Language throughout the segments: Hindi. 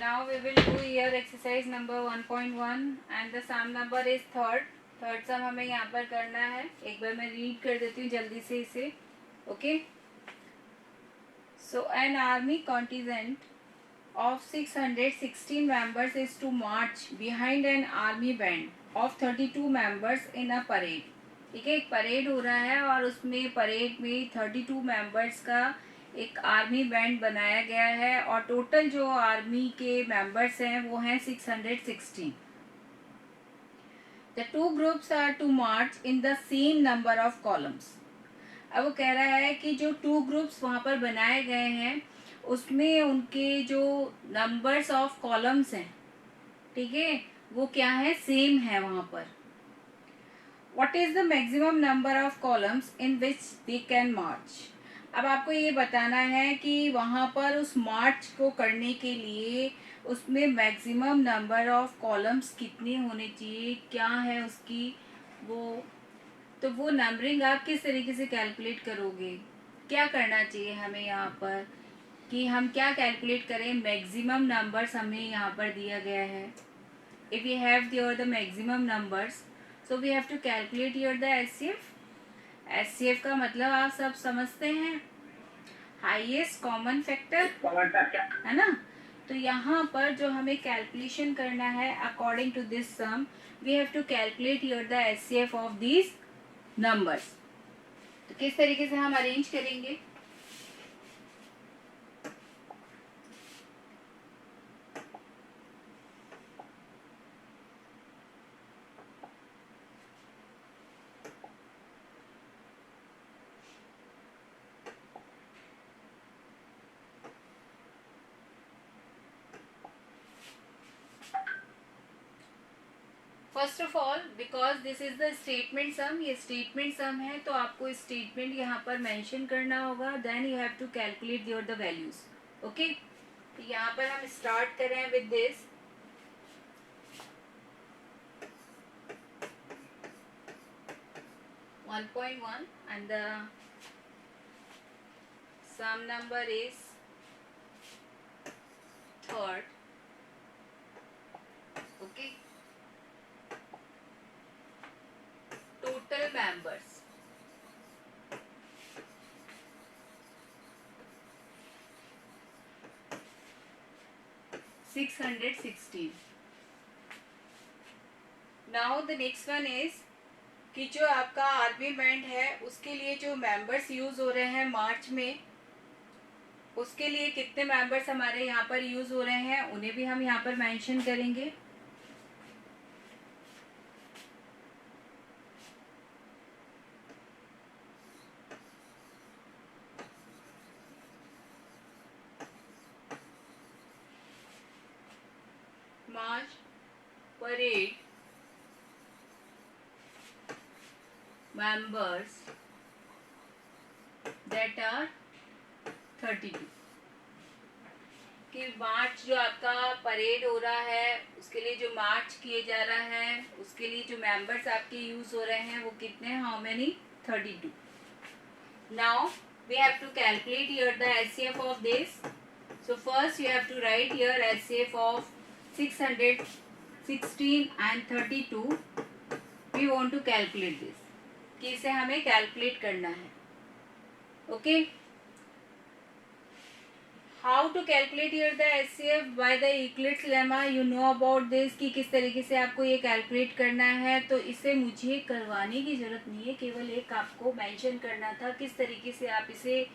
Now we will do here exercise number 1.1 and the sum number is third सम हमें यहाँ पर करना है. एक बार मैं रीड कर देती हूँ जल्दी से इसे. Okay. So an army contingent of 616 members is to march behind an army band of 32 members in a parade. ठीक है, एक परेड हो रहा है और उसमें परेड में 32 मेंबर्स का एक आर्मी बैंड बनाया गया है और टोटल जो आर्मी के मेंबर्स हैं वो हैं 616. The two groups are to march in the same number of columns. अब वो कह रहा है कि जो टू ग्रुप्स वहां पर बनाए गए हैं उसमें उनके जो नंबर्स ऑफ कॉलम्स हैं, ठीक है, वो क्या है, सेम है वहां पर. What is the maximum number of columns in which they can march. अब आपको ये बताना है कि वहां पर उस मार्च को करने के लिए उसमें मैक्सिमम नंबर ऑफ कॉलम्स कितने होने चाहिए, क्या है उसकी वो. तो वो नंबरिंग आप किस तरीके से कैलकुलेट करोगे, क्या करना चाहिए हमें यहाँ पर कि हम क्या कैलकुलेट करें. मैक्सिमम नंबर्स हमें यहाँ पर दिया गया है. If you have there the maximum numbers so we have to calculate here the HCF. HCF का मतलब आप सब समझते हैं, हाईएस्ट कॉमन फैक्टर, है ना. तो यहाँ पर जो हमें कैलकुलेशन करना है according to this sum we have to calculate here the HCF of these numbers. तो किस तरीके से हम अरेंज करेंगे. First of all because this is the statement sum, ये स्टेटमेंट सम है तो आपको स्टेटमेंट यहाँ पर मेंशन करना होगा. Then you have to calculate your the values. Okay. तो यहाँ पर हम स्टार्ट कर रहे हैं with this. One 1.1 and the sum number is third. Okay. Total members 616. Now the next one is कि जो आपका आर्मी बैंड है उसके लिए जो मेंबर्स यूज हो रहे हैं मार्च में, उसके लिए कितने मेंबर्स हमारे यहाँ पर यूज हो रहे हैं उन्हें भी हम यहाँ पर मेंशन करेंगे. मार्च परेड members that are 32. कि मार्च जो आपका परेड हो रहा है उसके लिए जो मार्च किए जा रहा है उसके लिए जो मेंबर्स आपके यूज हो रहे हैं वो कितने, how many, 32. Now we have to calculate here the HCF of this. So first you have to write here HCF of 616 and 32. We want to calculate this कि इसे हमें कैलकुलेट करना है. Okay. How to calculate here the HCF by the Euclid's lemma. You know about this कि किस तरीके से आपको ये कैलकुलेट करना है. तो इसे मुझे करवाने की जरूरत नहीं है, केवल एक आपको मेंशन करना था किस तरीके से आप इसे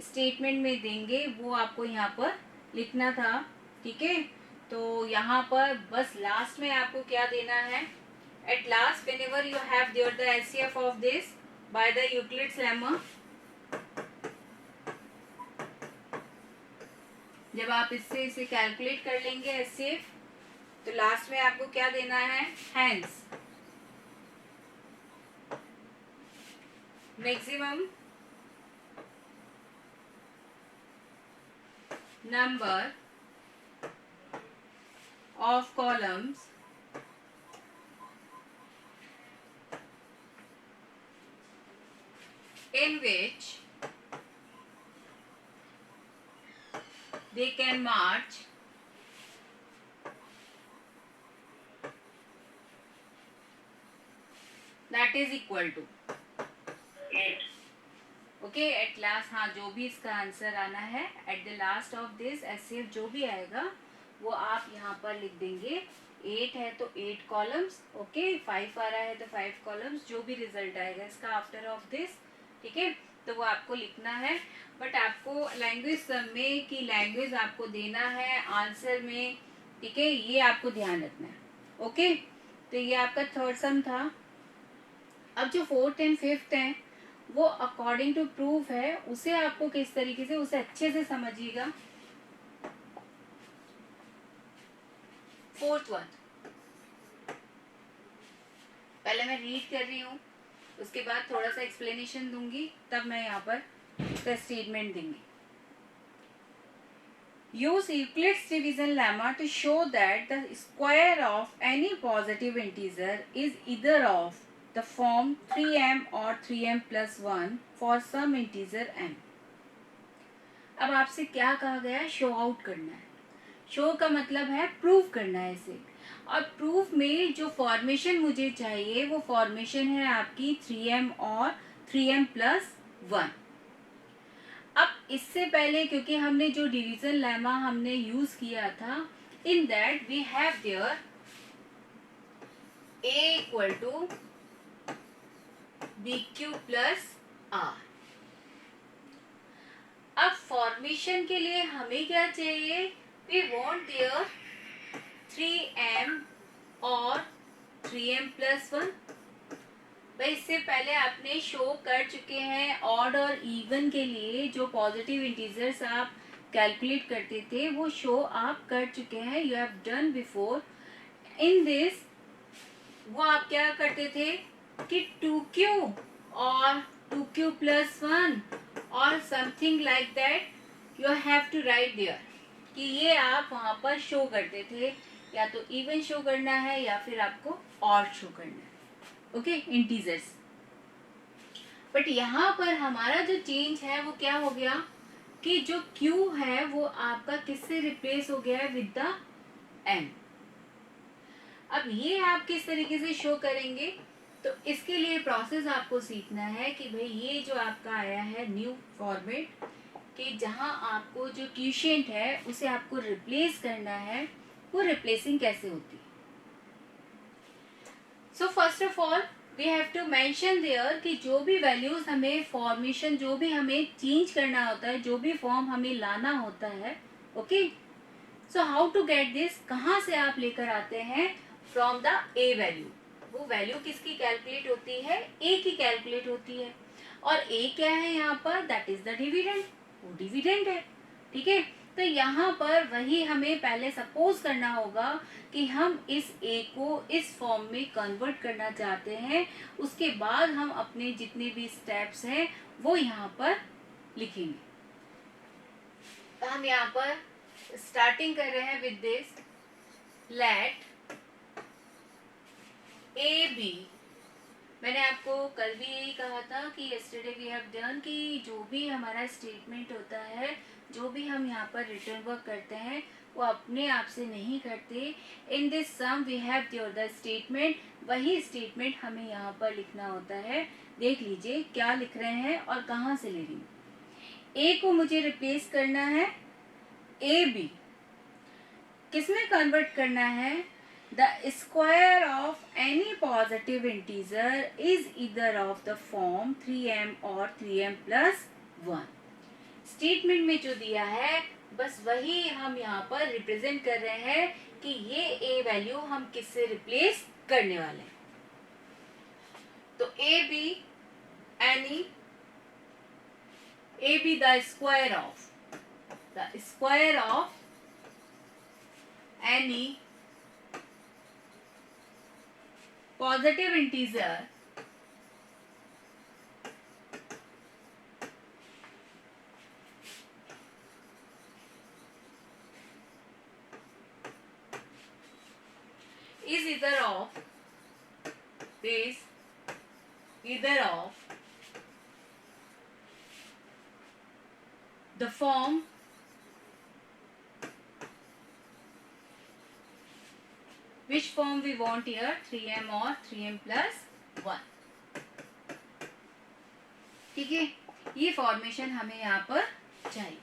स्टेटमेंट में देंगे वो आपको यहाँ पर लिखना था. ठीक है. तो यहाँ पर बस लास्ट में आपको क्या देना है. At last, whenever you have the HCF of this by the Euclid's lemma, जब आप इससे इसे कैलकुलेट कर लेंगे HCF, तो लास्ट में आपको क्या देना है, hence maximum number of columns in which they can march that is equal to 8. Okay at last, हाँ जो भी इसका आंसर आना है at the last of this HCF जो भी आएगा वो आप यहाँ पर लिख देंगे. 8 है तो 8 कॉलम्स, ओके 5 आ रहा है तो 5 कॉलम्स, जो भी रिजल्ट आएगा इसका आफ्टर ऑफ दिस, ठीक है, तो वो आपको लिखना है. बट आपको लैंग्वेज सब में कि लैंग्वेज आपको देना है आंसर में, ठीक है, ये आपको ध्यान रखना है. ओके तो ये आपका थर्ड सम था. अब जो फोर्थ एंड फिफ्थ है वो अकॉर्डिंग टू प्रूफ है, उसे आपको किस तरीके से, उसे अच्छे से समझिएगा. फोर्थ वन पहले मैं रीड कर रही हूँ, उसके बाद थोड़ा सा एक्सप्लेनेशन दूंगी, तब मैं यहाँ पर इसका स्टेटमेंट दूंगी. Use Euclid's division lemma to show that the square of any positive integer is either of the form 3m or 3m plus 1 for some integer m. अब आपसे क्या कहा गया है, शो आउट करना है. शो का मतलब है प्रूव करना है इसे. और प्रूफ में जो फॉर्मेशन मुझे चाहिए वो फॉर्मेशन है आपकी 3m और 3m plus 1. अब इससे पहले क्योंकि हमने जो डिवीजन लेमा हमने यूज किया था, in that we have there a equal to b q plus r. अब फॉर्मेशन के लिए हमें क्या चाहिए, वी वांट देयर 3m और 3m प्लस 1. भाई इससे पहले आपने शो कर चुके हैं ऑड और इवन के लिए जो पॉजिटिव इंटीजर्स आप कैलकुलेट करते थे वो शो आप कर चुके हैं, you have done before. In this वो आप क्या करते थे कि 2q और 2q प्लस 1 और something like that you have to write there, कि ये आप वहां पर शो करते थे, या तो इवन शो करना है या फिर आपको ऑड शो करना है. Okay integers. बट यहाँ पर हमारा जो चेंज है वो क्या हो गया कि जो Q है वो आपका किससे रिप्लेस हो गया है, विद द M. अब ये आप किस तरीके से शो करेंगे, तो इसके लिए प्रोसेस आपको सीखना है कि भाई ये जो आपका आया है न्यू फॉर्मेट, कि जहां आपको जो क्यूशिएंट है उसे आपको रिप्लेस करना है, वो रिप्लेसिंग कैसे होती है. So first of all we have to mention there कि जो भी वैल्यूज हमें फॉर्मेशन, जो भी हमें चेंज करना होता है, जो भी फॉर्म हमें लाना होता है, okay. So how to get this, कहाँ से आप लेकर आते हैं, फ्रॉम द ए वैल्यू. वो वैल्यू किसकी कैलकुलेट होती है, ए की कैलकुलेट होती है. और ए क्या है यहाँ पर, दैट इज द डिविडेंड, वो डिविडेंड है, ठीक है. तो यहाँ पर वही हमें पहले सपोज करना होगा कि हम इस ए को इस फॉर्म में कन्वर्ट करना चाहते हैं. उसके बाद हम अपने जितने भी स्टेप्स हैं वो यहाँ पर लिखेंगे. तो हम यहाँ पर स्टार्टिंग कर रहे हैं with this, let a b. मैंने आपको कल भी यही कहा था कि यस्टरडे वी हैव डन कि जो भी हमारा स्टेटमेंट होता है, जो भी हम यहाँ पर रिटर्न वर्क करते हैं वो अपने आप से नहीं करते. In this sum we have the statement, वही स्टेटमेंट हमें यहाँ पर लिखना होता है. देख लीजिए क्या लिख रहे हैं और कहाँ से ले रही हूँ. ए को मुझे रिप्लेस करना है ए बी, किसमें कन्वर्ट करना है, the square of any positive integer is either of the form 3m or 3m plus 1. Statement में जो दिया है बस वही हम यहाँ पर रिप्रेजेंट कर रहे हैं कि ये ए वैल्यू हम किससे रिप्लेस करने वाले हैं. तो A be any, A be the square of any positive integer is either of the form which form we want here, 3m or 3m plus 1. ठीक है, ये फॉर्मेशन हमें यहाँ पर चाहिए।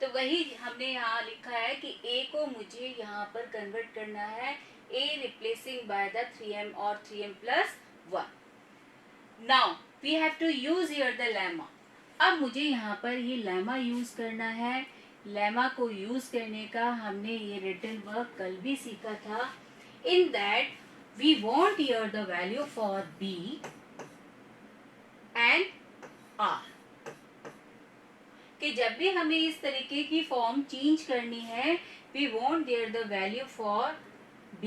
तो वही हमने यहाँ लिखा है कि a को मुझे यहाँ पर कन्वर्ट करना है, a replacing by the 3m और 3m plus 1। Now we have to use here the lemma. अब मुझे यहाँ पर ये लेमा यूज करना है। लेमा को यूज करने का हमने ये रिटन वर्क कल भी सीखा था। In that we want here the value for b and r, कि जब भी हमें इस तरीके की फॉर्म चेंज करनी है, we want there the value for b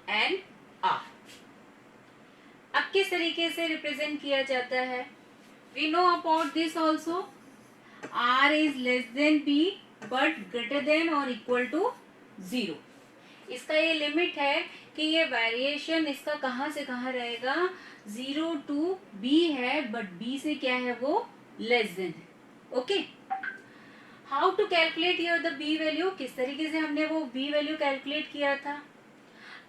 and r। अब किस तरीके से रिप्रेजेंट किया जाता है? We know about this also. r is less than b but greater than और इक्वल टू 0। इसका ये लिमिट है कि ये वेरिएशन इसका कहाँ से कहाँ रहेगा, 0 टू b है, बट b से क्या है, वो लेस देन है। Okay, how to calculate here the b value? किस तरीके से हमने वो b वैल्यू कैलकुलेट किया था?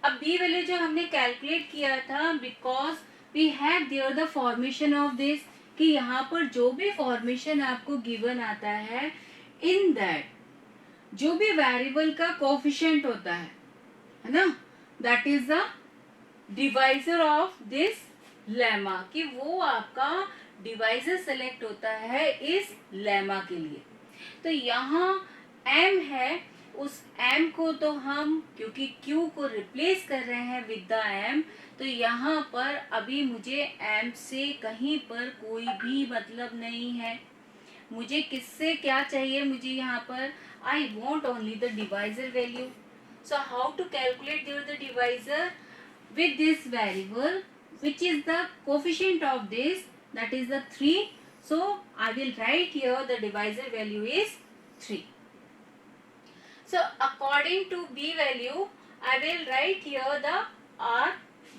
अब b वैल्यू जो हमने कैलकुलेट किया था, because we have there the formation of this, कि यहाँ पर जो भी फॉर्मेशन आपको गिवन आता है, इन दैट जो भी वेरिएबल का कोफिशिएंट होता है ना, that is the divisor of this lemma, कि वो आपका डिवाइजर सेलेक्ट होता है इस लेमा के लिए। तो यहाँ m है, उस m को तो हम, क्योंकि q को रिप्लेस कर रहे हैं विद द m, तो यहाँ पर अभी मुझे m से कहीं पर कोई भी मतलब नहीं है। मुझे किससे क्या चाहिए? मुझे यहाँ पर I want only the divisor value. So how to calculate the divisor? With this variable, which is the coefficient of this, that is the 3. So I will write here the divisor value is 3. So according to b value, I will write here the r,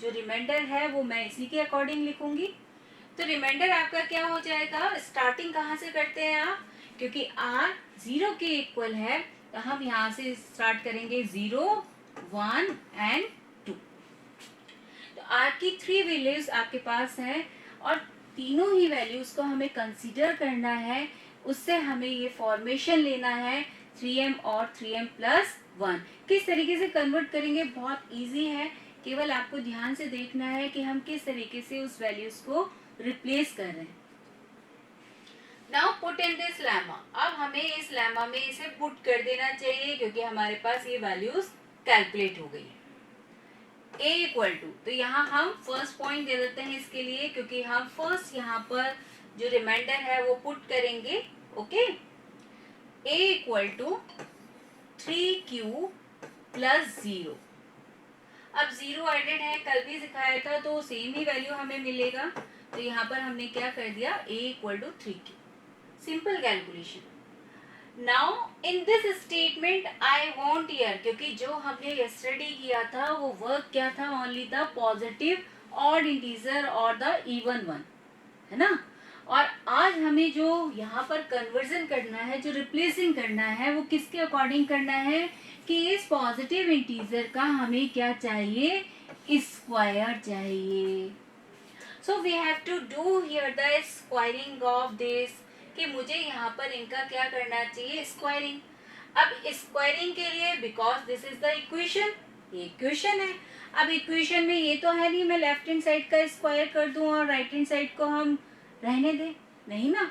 जो रिमाइंडर है वो मैं इसी के अकॉर्डिंग लिखूंगी। तो रिमाइंडर आपका क्या हो जाएगा? स्टार्टिंग कहाँ से करते हैं आप? क्योंकि r 0 के इक्वल है, तो हम यहाँ से स्टार्ट करेंगे 0, 1 एंड 2। तो r की 3 वैल्यूज आपके पास है और तीनों ही वैल्यूज को हमें कंसीडर करना है। उससे हमें ये फॉर्मेशन लेना है 3m और 3m प्लस 1। किस तरीके से कन्वर्ट करेंगे? बहुत इजी है, केवल आपको ध्यान से देखना है कि हम किस तरीके से उस वैल्यूज को रिप्लेस कर रहे हैं। Now put in this lemma. अब हमें इस लेमा में इसे पुट कर देना चाहिए, क्योंकि हमारे पास ये वैल्यूज कैलकुलेट हो गई है। a इक्वल टू, तो यहाँ हम फर्स्ट पॉइंट दे देते हैं इसके लिए, क्योंकि हम फर्स्ट यहाँ पर जो रिमाइंडर है वो पुट करेंगे। Okay, a equal to 3q plus 0। अब 0 एडेड है, कल भी सिखाया था, तो सेम ही वैल्यू हमें मिलेगा। तो यहाँ पर हमने क्या कर दिया, a equal to 3q। Simple calculation. Now in this statement I want here, क्योंकि जो हमने यस्टरडे किया था वो वर्क क्या था, only the positive odd integer और द इवन वन, है ना। और आज हमें जो यहाँ पर कन्वर्जन करना है, जो रिप्लेसिंग करना है, वो किसके अकॉर्डिंग करना है कि इस पॉजिटिव इंटीजर का हमें क्या चाहिए, स्क्वायर चाहिए। So we have to do here the squaring of this, कि मुझे यहाँ पर इनका क्या करना चाहिए, स्क्वायरिंग। अब स्क्वायरिंग के लिए, because this is the equation, ये इक्वेशन है। अब इक्वेशन में ये तो है नहीं मैं लेफ्ट हैंड साइड का स्क्वायर कर दूं और राइट हैंड साइड को हम रहने दें, नहीं ना।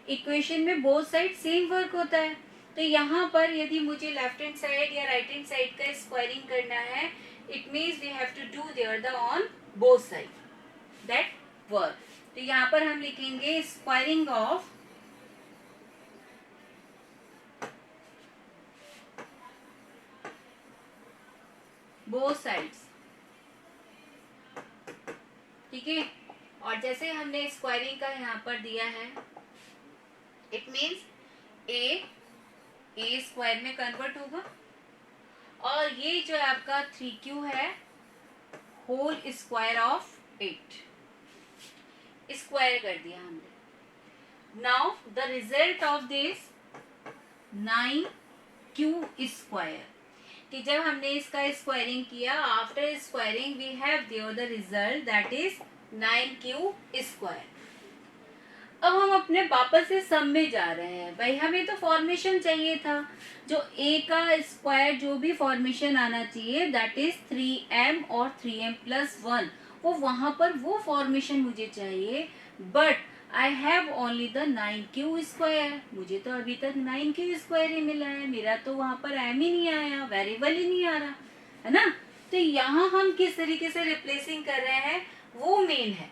इक्वेशन में बोथ साइड सेम वर्क होता है। तो यहाँ पर यदि मुझे लेफ्ट हैंड साइड या राइट हैंड साइड का स्क्वायरिंग करना है, it means we have to do there the on both side that work. तो यहाँ पर हम लिखेंगे स्क्वायरिंग ऑफ बोथ साइड्स, ठीक है। और जैसे हमने स्क्वायरिंग का यहाँ पर दिया है, इट मीन्स ए स्क्वायर में कन्वर्ट होगा, और ये जो आपका 3q है होल स्क्वायर ऑफ 8, स्क्वायर कर दिया हमने। Now the result of this 9q square, कि जब हमने इसका स्क्वायरिंग किया, after squaring we have there the result that is 9q square. अब हम अपने वापस से सम में जा रहे हैं। भाई हमें तो फॉर्मेशन चाहिए था, जो a का स्क्वायर जो भी फॉर्मेशन आना चाहिए दैट इज 3m और 3m+1, वो वहां पर वो फॉर्मेशन मुझे चाहिए। But I have only the 9q², मुझे तो अभी तक 9q² ही मिला है, मेरा तो वहां पर m ही नहीं आया, वेरिएबल ही नहीं आ रहा है ना। तो यहाँ हम किस तरीके से रिप्लेसिंग कर रहे हैं वो मेन है,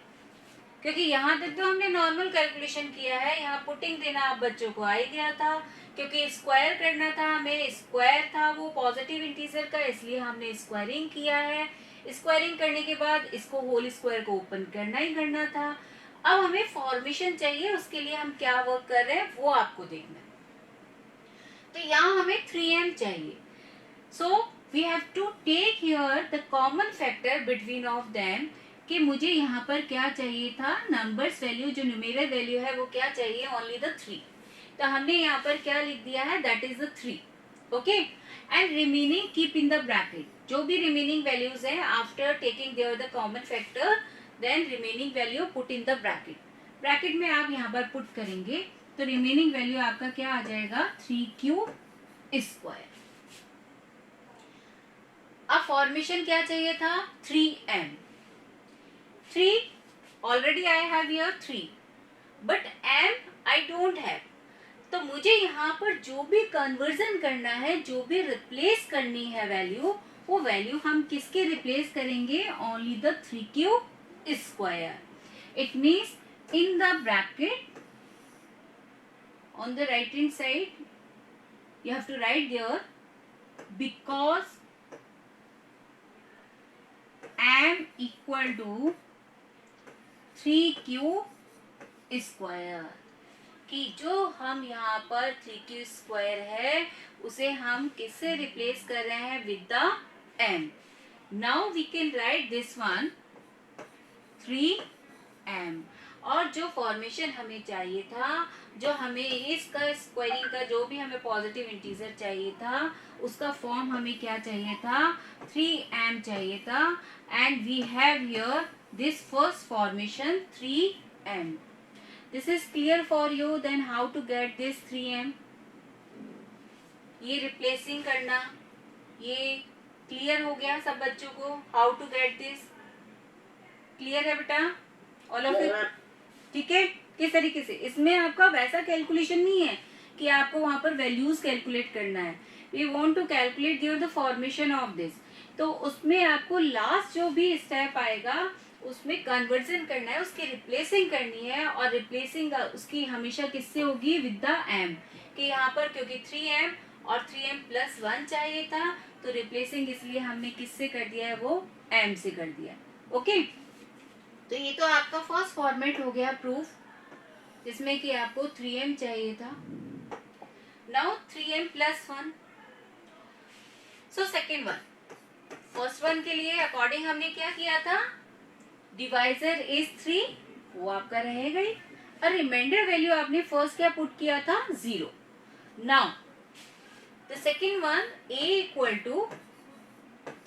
क्योंकि यहाँ तक तो हमने नॉर्मल कैलकुलेशन किया है, यहाँ पुटिंग देना आप बच्चों को आ ही गया था, क्योंकि स्क्वायर करना था हमें, स्क्वायर था वो पॉजिटिव इंटीजर का, इसलिए हमने स्क्वायरिंग किया है। स्क्वायरिंग करने के बाद इसको होल स्क्वायर को ओपन करना ही करना था। अब हमें फॉर्मेशन चाहिए, उसके लिए हम क्या वर्क कर रहे हैं वो आपको देखना है। तो यहाँ हमें 3m चाहिए, so we have to take here the common factor between of them, कि मुझे यहाँ पर क्या चाहिए था, नंबर्स वैल्यू जो न्यूमेरल वैल्यू है वो क्या चाहिए, ओनली द 3। तो हमने यहाँ पर क्या लिख दिया है, that is the 3। Okay, and remaining keep in the bracket, जो भी रिमेनिंग वैल्यूज है after taking there the common factor, then remaining value put in the bracket. Bracket में आप यहाँ पर पुट करेंगे तो रिमेनिंग वैल्यू आपका क्या आ जाएगा, 3q²। अब फॉर्मेशन क्या चाहिए था, 3m। 3 already I have here 3, but m I don't have। तो मुझे यहाँ पर जो भी कन्वर्जन करना है, जो भी रिप्लेस करनी है वैल्यू, वो वैल्यू हम किसके रिप्लेस करेंगे, only the 3q²। It means in the bracket on the right hand side you have to write there, because m equal to 3q², कि जो हम यहाँ पर 3q² है उसे हम किससे रिप्लेस कर रहे हैं, with the m। Now we can write this one 3m। और जो फॉर्मेशन हमें चाहिए था, जो हमें इसका स्क्वायरिंग का जो भी हमें पॉजिटिव इंटीजर चाहिए था, उसका फॉर्म हमें क्या चाहिए था, 3m चाहिए था। And we have here this first formation 3m। This is clear for you, then how to get this 3m, ये रिप्लेसिंग करना, ये क्लियर हो गया सब बच्चों को, how to get this clear है बेटा, ऑल ऑफ यू, ठीक है। किस तरीके से, इसमें आपका वैसा कैलकुलेशन नहीं है कि आपको वहां पर वैल्यूज कैलकुलेट करना है, we want to calculate there the formation of this. तो उसमें आपको लास्ट जो भी स्टेप आएगा उसमें कन्वर्जन करना है, उसकी रिप्लेसिंग करनी है, और रिप्लेसिंग उसकी हमेशा किससे होगी, विद द m, कि यहाँ पर क्योंकि 3m और 3m+1 चाहिए था, तो रिप्लेसिंग इसलिए हमने किससे कर दिया है, वो m से कर दिया। ओके, तो ये तो आपका फर्स्ट फॉर्मेट हो गया प्रूफ, जिसमें कि आपको 3m चाहिए था। Now 3m+1, so second one, first one के लिए अकॉर्डिंग हमने क्या किया था, डिवाइजर इज 3, वो आपका रहेगा ही, और रिमाइंडर वैल्यू आपने फर्स्ट क्या पुट किया था, 0। Now the second one a equal to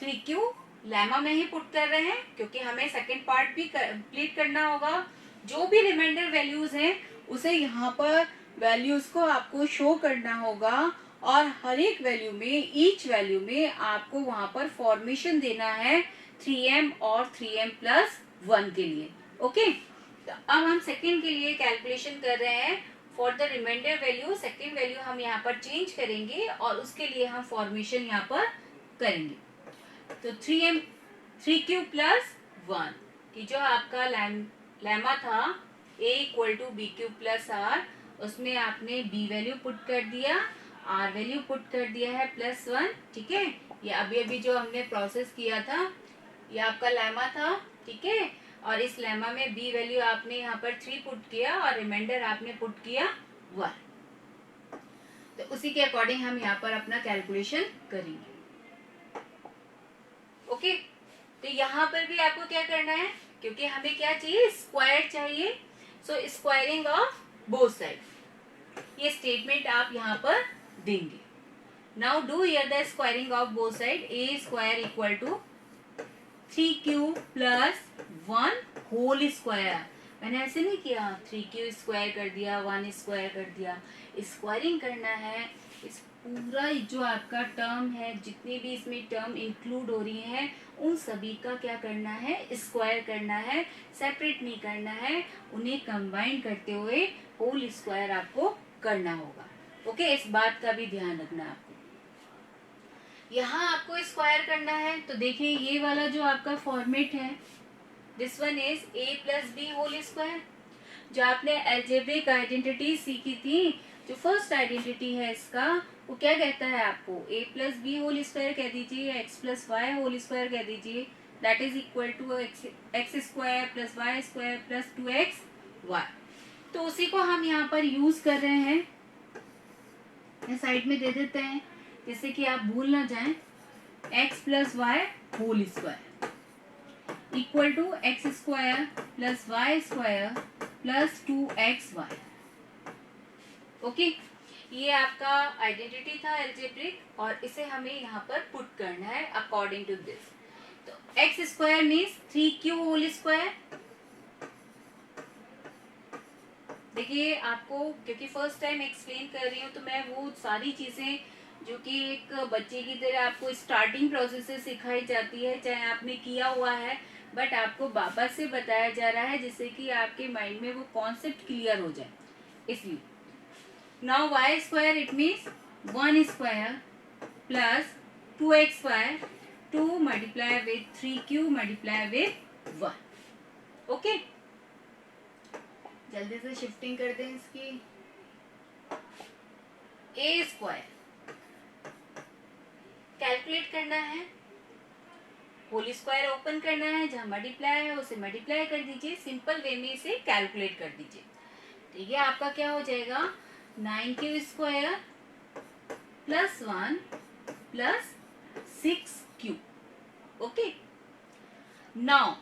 3q, lemma में ही पुट कर रहे हैं क्योंकि हमें सेकेंड पार्ट भी कंप्लीट करना होगा। जो भी रिमाइंडर वैल्यूज हैं उसे यहाँ पर वैल्यूज को आपको शो करना होगा, और हर एक वैल्यू में, ईच वैल्यू में आपको वहां पर फॉर्मेशन देना है 3m और 3m+1 के लिए। ओके, तो अब हम सेकेंड के लिए कैलकुलेशन कर रहे हैं for the reminder value, second value हम यहाँ पर चेंज करेंगे और उसके लिए हम फॉर्मेशन यहाँ पर करेंगे। तो 3q+1 कि जो आपका लेमा था a इक्वल टू bq+r, उसमें आपने b वैल्यू पुट कर दिया, r वैल्यू पुट कर दिया है +1, ठीक है। ये अभी अभी जो हमने प्रोसेस किया था ये आपका लेमा था, ठीक है, और इस लेमा में b वैल्यू आपने यहाँ पर 3 पुट किया और रिमाइंडर आपने पुट किया 1। तो उसी के अकॉर्डिंग हम यहाँ पर अपना कैलकुलेशन करेंगे। ओके, तो यहाँ पर भी आपको क्या करना है, क्योंकि हमें क्या चाहिए, स्क्वायर चाहिए, so squaring of both side, ये स्टेटमेंट आप यहाँ पर देंगे। Now do here the squaring of both side, a² equal to 3q+1 whole square. मैंने ऐसे नहीं किया 3q स्क्वायर कर दिया, 1 स्क्वायर कर दिया। स्क्वायरिंग करना है। इस पूरा जो आपका टर्म है, जितनी भी इसमें टर्म इंक्लूड हो रही है, उन सभी का क्या करना है, स्क्वायर करना है, सेपरेट नहीं करना है, उन्हें कंबाइन करते हुए होल स्क्वायर आपको करना होगा। ओके, इस बात का भी ध्यान रखना आपको। यहाँ आपको स्क्वायर करना है, तो देखिए ये वाला जो आपका फॉर्मेट है, this one is a plus B whole square. जो आपने एल्जेब्रिक आइडेंटिटी सीखी थी, जो फर्स्ट आइडेंटिटी है इसका, वो क्या कहता है आपको, a plus B whole square कह दीजिए, x plus Y whole square कह दीजिए, that is equal to X square plus Y square plus 2xy। तो उसी को हम यहाँ पर यूज कर रहे हैं, साइड में दे देते हैं जिससे कि आप भूल ना जाएं। x plus Y whole square equal to X square plus Y square plus 2xy। Okay, ये आपका आइडेंटिटी था एल्जेब्रिक, और इसे हमें यहाँ पर पुट करना है अकॉर्डिंग टू दिस। तो X square means 3q whole square. देखिए आपको, क्योंकि फर्स्ट टाइम एक्सप्लेन कर रही हूँ, तो मैं वो सारी चीजें जो कि एक बच्चे की तरह आपको स्टार्टिंग प्रोसेस से सिखाई जाती है, चाहे आपने किया हुआ है, बट आपको वापस से बताया जा रहा है जिससे कि आपके माइंड में वो कॉन्सेप्ट क्लियर हो जाए, इसलिए। Now Y square it means 1 square plus 2xy, 2 multiply with 3q multiply with 1। Okay, जल्दी से शिफ्टिंग कर दें इसकी। a स्क्वायर कैलकुलेट करना है, होल स्क्वायर ओपन करना है, जहां मल्टीप्लाई है उसे मल्टीप्लाई कर दीजिए, सिंपल वे में इसे कैलकुलेट कर दीजिए। ठीक है, आपका क्या हो जाएगा, 9q square plus 1 plus 6q। Okay, now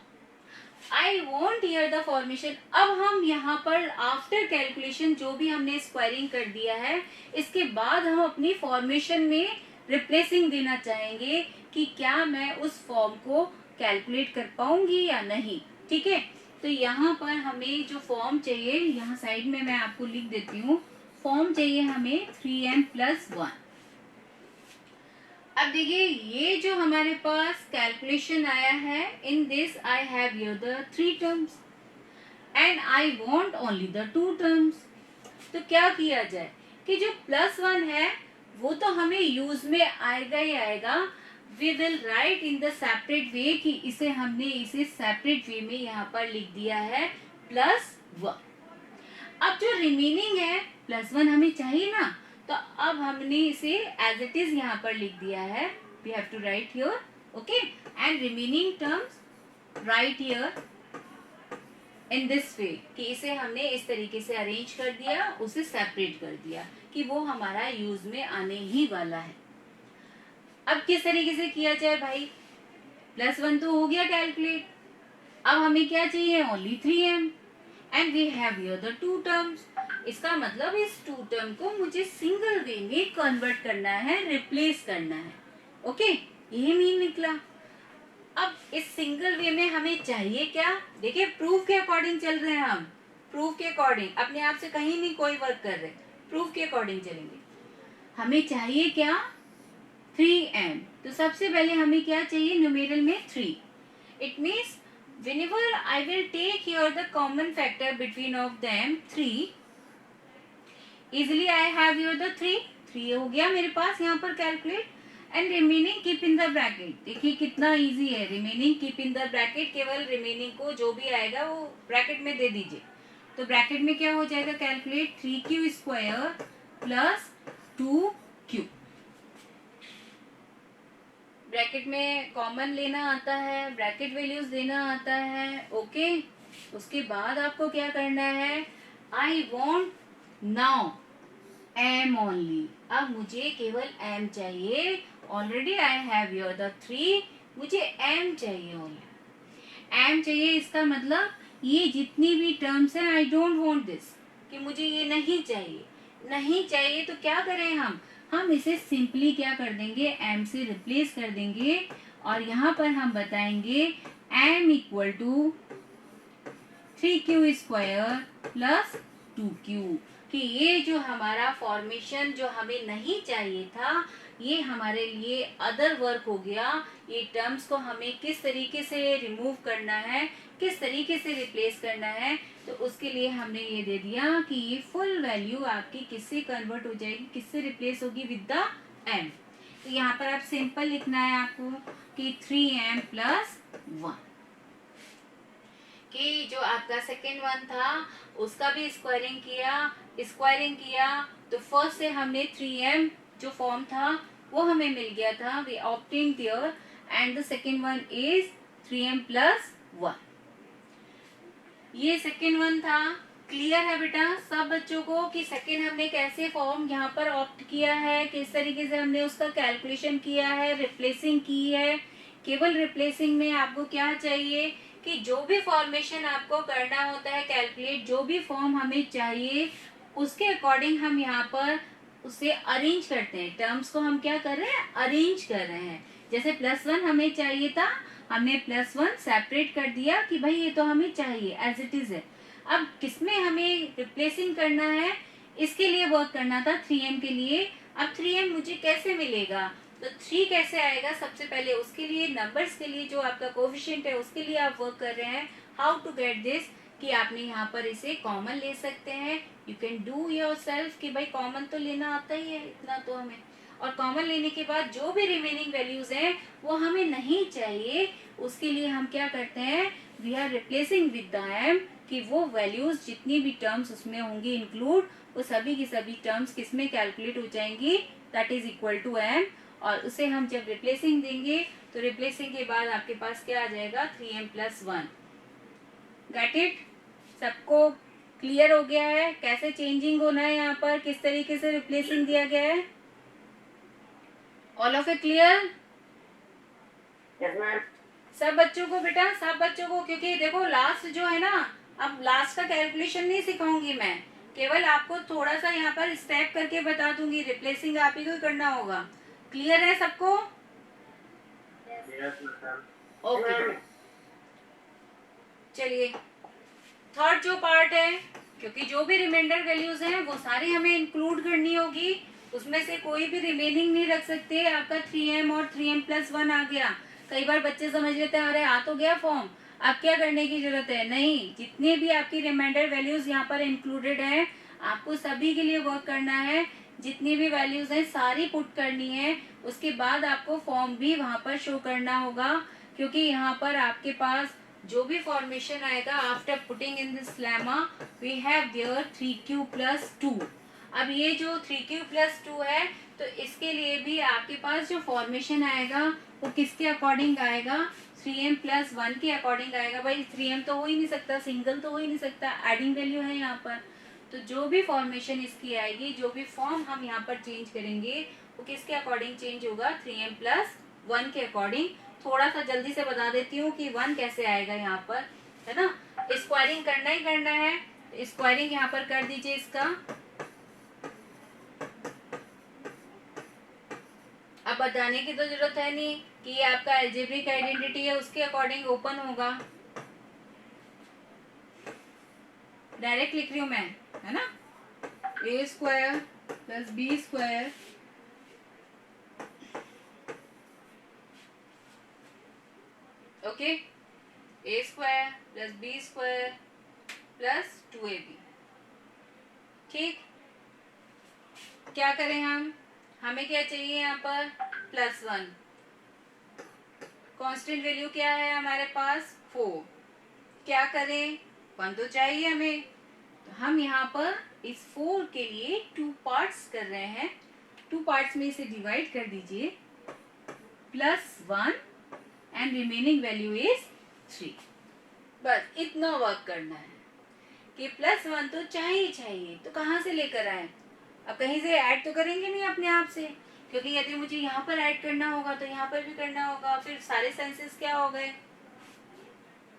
I want here the formation. अब हम यहाँ पर आफ्टर कैलकुलेशन जो भी हमने स्क्वायरिंग कर दिया है, इसके बाद हम अपनी फॉर्मेशन में रिप्लेसिंग देना चाहेंगे कि क्या मैं उस फॉर्म को कैलकुलेट कर पाऊंगी या नहीं। ठीक है, तो यहाँ पर हमें जो फॉर्म चाहिए, यहाँ साइड में मैं आपको लिख देती हूँ, फॉर्म चाहिए हमें 3m प्लस 1। अब देखिए ये जो हमारे पास कैलकुलेशन आया है, in this I have here the 3 terms and I want only the 2 terms. तो क्या किया जाए कि जो +1 है वो तो हमें यूज में आएगा ही आएगा। We will write in the separate way, कि इसे हमने इसे सेपरेट वे में यहाँ पर लिख दिया है +1। अब जो रिमेनिंग है +1 हमें चाहिए ना, तो अब हमने इसे एज इट इज यहाँ पर लिख दिया है। We have to write here, okay, and remaining terms right here in this way, कि इसे हमने इस तरीके से अरेंज कर दिया, उसे सेपरेट कर दिया कि वो हमारा यूज में आने ही वाला है। अब किस तरीके से किया जाए भाई, +1 तो हो गया कैलकुलेट, अब हमें क्या चाहिए, only 3m and we have here the 2 terms. इसका मतलब इस 2 टर्म को मुझे सिंगल वे में कन्वर्ट करना है, रिप्लेस करना है। ओके, यही मीन निकला। अब इस सिंगल वे में हमें चाहिए क्या, देखिए प्रूफ के अकॉर्डिंग चल रहे हैं हम, प्रूफ के अकॉर्डिंग, अपने आप से कहीं नहीं कोई वर्क कर रहे, प्रूफ के अकॉर्डिंग चलेंगे। हमें चाहिए क्या, 3m। तो सबसे पहले हमें क्या चाहिए, न्यूमेरल में 3। It means whenever I will take here the common factor between of them 3, easily I have here the 3 हो गया मेरे पास यहाँ पर calculate, and remaining keep in the bracket. देखिए कितना इजी है, remaining keep in the bracket, केवल रिमेनिंग को जो भी आएगा वो ब्रैकेट में दे दीजिए। तो ब्रैकेट में क्या हो जाएगा, calculate 3q square plus 2q। Bracket में कॉमन लेना आता है, ब्रैकेट वैल्यूज देना आता है। ओके, उसके बाद आपको क्या करना है, I want now m only. अब मुझे केवल m चाहिए, already I have here the 3, मुझे m चाहिए, ओनली m चाहिए। इसका मतलब ये जितनी भी टर्म्स हैं, आई डोंट वांट दिस, कि मुझे ये नहीं चाहिए, नहीं चाहिए। तो क्या करें हम इसे सिंपली क्या कर देंगे, m से रिप्लेस कर देंगे, और यहाँ पर हम बताएंगे m equal to 3q square plus 2q, कि ये जो हमारा फॉर्मेशन जो हमें नहीं चाहिए था, ये हमारे लिए अदर वर्क हो गया। ये टर्म्स को हमें किस तरीके से रिमूव करना है, किस तरीके से रिप्लेस करना है, तो उसके लिए हमने ये दे दिया कि ये फुल वैल्यू आपकी किससे कन्वर्ट हो जाएगी, किससे रिप्लेस होगी, विद द m। तो यहाँ पर आप सिंपल लिखना है आपको कि 3m प्लस 1, कि जो आपका सेकेंड वन था उसका भी स्क्वायरिंग किया तो फर्स्ट से हमने 3m जो फॉर्म था वो हमें मिल गया था, we obtain there, and the second one is 3m plus 1। ये सेकेंड वन था। क्लियर है बेटा सब बच्चों को कि सेकेंड हमने कैसे फॉर्म यहाँ पर ऑप्ट किया है, किस तरीके से हमने उसका कैलकुलेशन किया है, रिप्लेसिंग की है। केवल रिप्लेसिंग में आपको क्या चाहिए कि जो भी फॉर्मेशन आपको करना होता है कैलकुलेट, जो भी फॉर्म हमें चाहिए उसके अकॉर्डिंग हम यहाँ पर उसे अरेंज करते हैं। टर्म्स को हम क्या कर रहे हैं, अरेंज कर रहे हैं। जैसे +1 हमें चाहिए था, हमने +1 सेपरेट कर दिया कि भाई ये तो हमें चाहिए एज इट इज है। अब किसमें हमें रिप्लेसिंग करना है, इसके लिए वर्क करना था 3m के लिए। अब 3m मुझे कैसे मिलेगा, तो 3 कैसे आएगा, सबसे पहले उसके लिए नंबर्स के लिए जो आपका कोएफिशिएंट है उसके लिए आप वर्क कर रहे हैं। हाउ टू गेट दिस, कि आपने यहाँ पर इसे कॉमन ले सकते हैं। यू कैन डू योरसेल्फ कि भाई कॉमन तो लेना आता ही है, इतना तो हमें। और कॉमन लेने के बाद जो भी रिमेनिंग वैल्यूज हैं वो हमें नहीं चाहिए, उसके लिए हम क्या करते हैं, we are replacing with the m, कि वो वैल्यूज जितनी भी टर्म्स उसमें होंगी इंक्लूड, वो सभी की सभी टर्म्स किसमें कैलकुलेट हो जाएंगी, that is equal to m। और उसे हम जब रिप्लेसिंग देंगे तो रिप्लेसिंग के बाद आपके पास क्या आ जाएगा, 3m प्लस 1। गेट इट, सबको क्लियर हो गया है कैसे चेंजिंग होना है, यहाँ पर किस तरीके से रिप्लेसिंग दिया गया है, ऑल ऑफ ए क्लियर सब बच्चों को बेटा, सब बच्चों को। क्योंकि देखो लास्ट जो है ना, अब लास्ट का कैलकुलेशन नहीं सिखाऊंगी मैं, केवल आपको थोड़ा सा यहाँ पर स्टेप करके बता दूंगी, रिप्लेसिंग आप ही को करना होगा। क्लियर है सबको? ओके चलिए थर्ड जो पार्ट है, क्योंकि जो भी रिमाइंडर वैल्यूज हैं वो सारी हमें इंक्लूड करनी होगी, उसमें से कोई भी रिमेनिंग नहीं रख सकते। आपका 3m और 3m प्लस 1 आ गया। कई बार बच्चे समझ लेते हैं अरे आ तो गया फॉर्म, अब क्या करने की जरूरत है, नहीं, जितने भी आपकी रिमाइंडर वैल्यूज यहाँ पर इंक्लूडेड है आपको सभी के लिए वर्क करना है। जितनी भी वैल्यूज हैं सारी पुट करनी है, उसके बाद आपको फॉर्म भी वहां पर शो करना होगा, क्योंकि यहाँ पर आपके पास जो भी फॉर्मेशन आएगा after putting in this lemma we have there 3q plus 2। अब ये जो 3q प्लस 2 है तो इसके लिए भी आपके पास जो फॉर्मेशन आएगा वो किसके अकॉर्डिंग आएगा, 3m प्लस 1 के अकॉर्डिंग आएगा। भाई 3m तो हो ही नहीं सकता, सिंगल तो हो ही नहीं सकता, एडिंग वैल्यू है यहाँ पर। तो जो भी फॉर्मेशन इसकी आएगी, जो भी फॉर्म हम यहाँ पर चेंज करेंगे वो किसके अकॉर्डिंग चेंज होगा, 3m प्लस 1 के अकॉर्डिंग। थोड़ा सा जल्दी से बता देती हूँ कि 1 कैसे आएगा यहाँ पर, है ना। स्क्वायरिंग करना ही करना है, स्क्वायरिंग यहाँ पर कर दीजिए इसका। अब बताने की तो जरूरत है नहीं कि ये आपका अलजेब्रिक आइडेंटिटी है, उसके अकॉर्डिंग ओपन होगा। डायरेक्ट लिख रही हूँ मैं, है ना, a square plus b square okay, a square plus b square plus 2ab। ठीक, क्या करें हम, हमें क्या चाहिए यहाँ पर, +1। कांस्टेंट वैल्यू क्या है हमारे पास, 4। क्या करें, 1 तो चाहिए हमें, तो हम यहाँ पर इस 4 के लिए 2 पार्ट्स कर रहे हैं। 2 पार्ट्स में इसे डिवाइड कर दीजिए, +1 एंड रिमेनिंग वैल्यू इज 3। बस इतना वर्क करना है कि +1 तो चाहिए, तो कहाँ से लेकर आए, अब कहीं से ऐड तो करेंगे नहीं अपने आप से, क्योंकि यदि मुझे यहाँ पर ऐड करना होगा तो यहाँ पर भी करना होगा, फिर सारे सेंसेस क्या हो गए,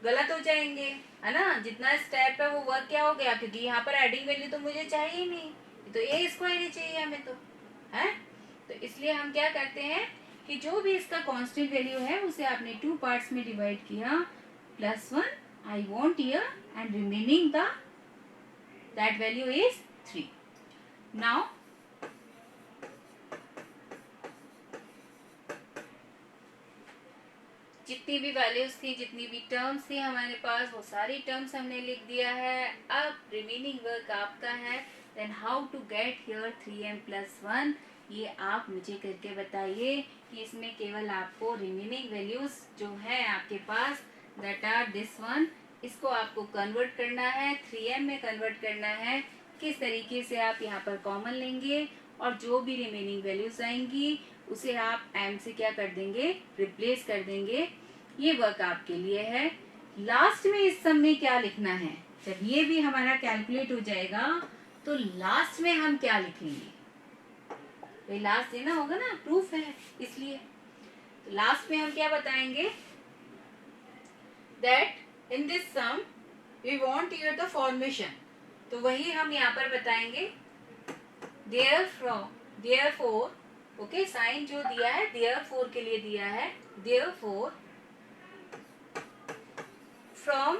गलत हो जाएंगे, है ना। जितना स्टेप है वो वर्क क्या हो गया, क्योंकि यहाँ पर एडिंग वैल्यू तो मुझे चाहिए ही नहीं, तो a स्क्वायर ही चाहिए हमें तो, है। तो इसलिए हम क्या करते हैं कि जो भी इसका कांस्टेंट वैल्यू है उसे आपने 2 पार्ट्स में डिवाइड किया, +1 I want here, and remaining that value is 3. Now जितनी भी वैल्यूज थी, जितनी भी टर्म्स थी हमारे पास, वो सारी टर्म्स हमने लिख दिया है. अब रिमेनिंग वर्क आपका है. Then how to get here 3m+1, ये आप मुझे करके बताइए कि इसमें केवल आपको रिमेनिंग वैल्यूज जो है आपके पास, दैट आर दिस वन, इसको आपको कन्वर्ट करना है, 3m में कन्वर्ट करना है. किस तरीके से आप यहाँ पर कॉमन लेंगे और जो भी रिमेनिंग वैल्यूज आएंगी उसे आप m से क्या कर देंगे, रिप्लेस कर देंगे. ये वर्क आपके लिए है. लास्ट में इस सम में क्या लिखना है, जब ये भी हमारा कैलकुलेट हो जाएगा तो लास्ट में हम क्या लिखेंगे, तो लास्ट देना होगा ना, प्रूफ है इसलिए. लास्ट में हम क्या बताएंगे, that in this sum we want here the formation. तो वही हम यहाँ पर बताएंगे. देयरफॉर ओके, साइन जो दिया है देयरफॉर के लिए दिया है. देयरफॉर फ्रॉम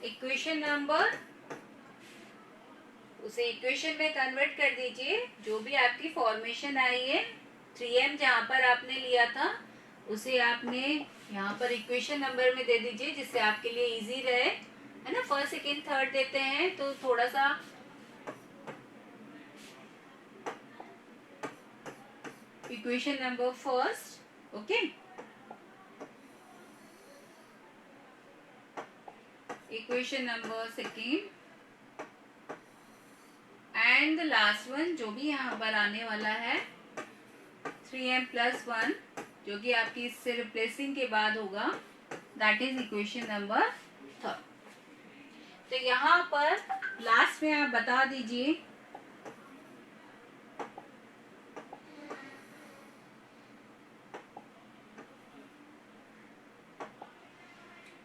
इक्वेशन नंबर, उसे इक्वेशन में कन्वर्ट कर दीजिए. जो भी आपकी फॉर्मेशन आई है, 3m जहाँ पर आपने लिया था उसे आपने यहाँ पर इक्वेशन नंबर में दे दीजिए, जिससे आपके लिए इजी रहे, है ना. फर्स्ट सेकेंड थर्ड देते हैं तो थोड़ा सा equation number first, okay, equation number second, and the last one जो भी यहाँ पर आने वाला है 3m+1, जो कि आपकी इससे रिप्लेसिंग के बाद होगा, that is equation number third. तो यहाँ पर लास्ट में आप बता दीजिए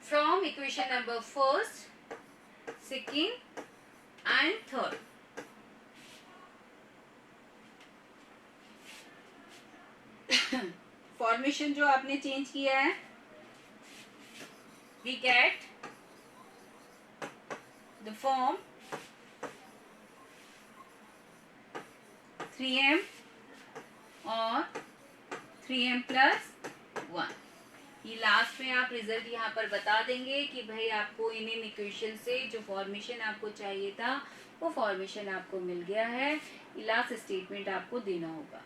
from equation number first, second and third. Formation जो आपने चेंज किया है, we get the form 3m और 3m+1. ये लास्ट में आप रिजल्ट यहाँ पर बता देंगे कि भाई आपको इन इक्वेशन से जो फॉर्मेशन आपको चाहिए था वो फॉर्मेशन आपको मिल गया है. ये लास्ट स्टेटमेंट आपको देना होगा.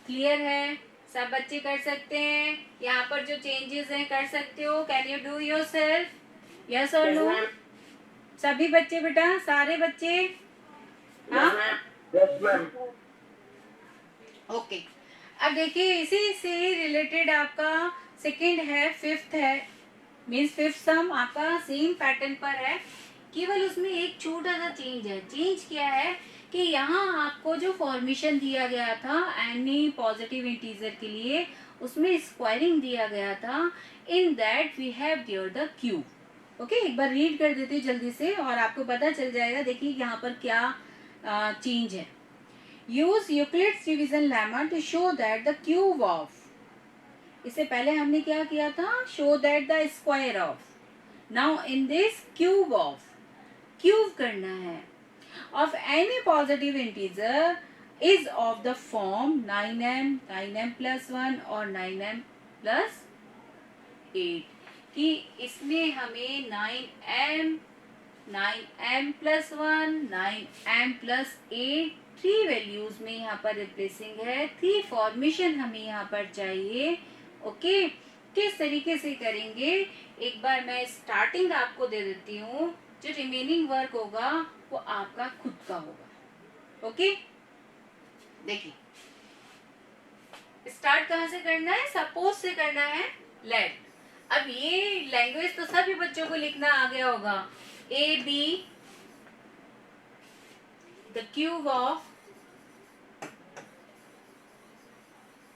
क्लियर है, सब बच्चे कर सकते हैं. यहाँ पर जो चेंजेस हैं कर सकते हो. Can you do yourself, yes और नो? सभी बच्चे बेटा, सारे बच्चे, हाँ, ओके. अब देखिए इसी से रिलेटेड आपका सेकंड है, फिफ्थ है, मीन्स फिफ्थ सम आपका सेम पैटर्न पर है, केवल उसमें एक छोटा सा चेंज है. चेंज क्या है कि यहाँ आपको जो फॉर्मेशन दिया गया था एनी पॉजिटिव इंटीजर के लिए, उसमें स्क्वायरिंग दिया गया था. In that we have here the cube. Okay, एक बार रीड कर देते हैं जल्दी से और आपको पता चल जाएगा. देखिए यहाँ पर क्या चेंज है. Use Euclid's division lemma to show that the cube of, इससे पहले हमने क्या किया था, show that the square of. Now in this cube of, cube करना है, of any positive integer is of the form 9m, 9m+1 और 9m+8. कि इसमें हमें 9m, 9m+1, 9m+8 three values में यहाँ पर रिप्लेसिंग है. थ्री फॉर्मेशन हमें यहाँ पर चाहिए. ओके, किस तरीके से करेंगे, एक बार मैं स्टार्टिंग आपको दे देती हूँ. जो रिमेनिंग वर्क होगा वो आपका खुद का होगा. ओके, देखिए स्टार्ट कहाँ से करना है, सपोज से करना है, लेट. अब ये लैंग्वेज तो सभी बच्चों को लिखना आ गया होगा. A be the cube of,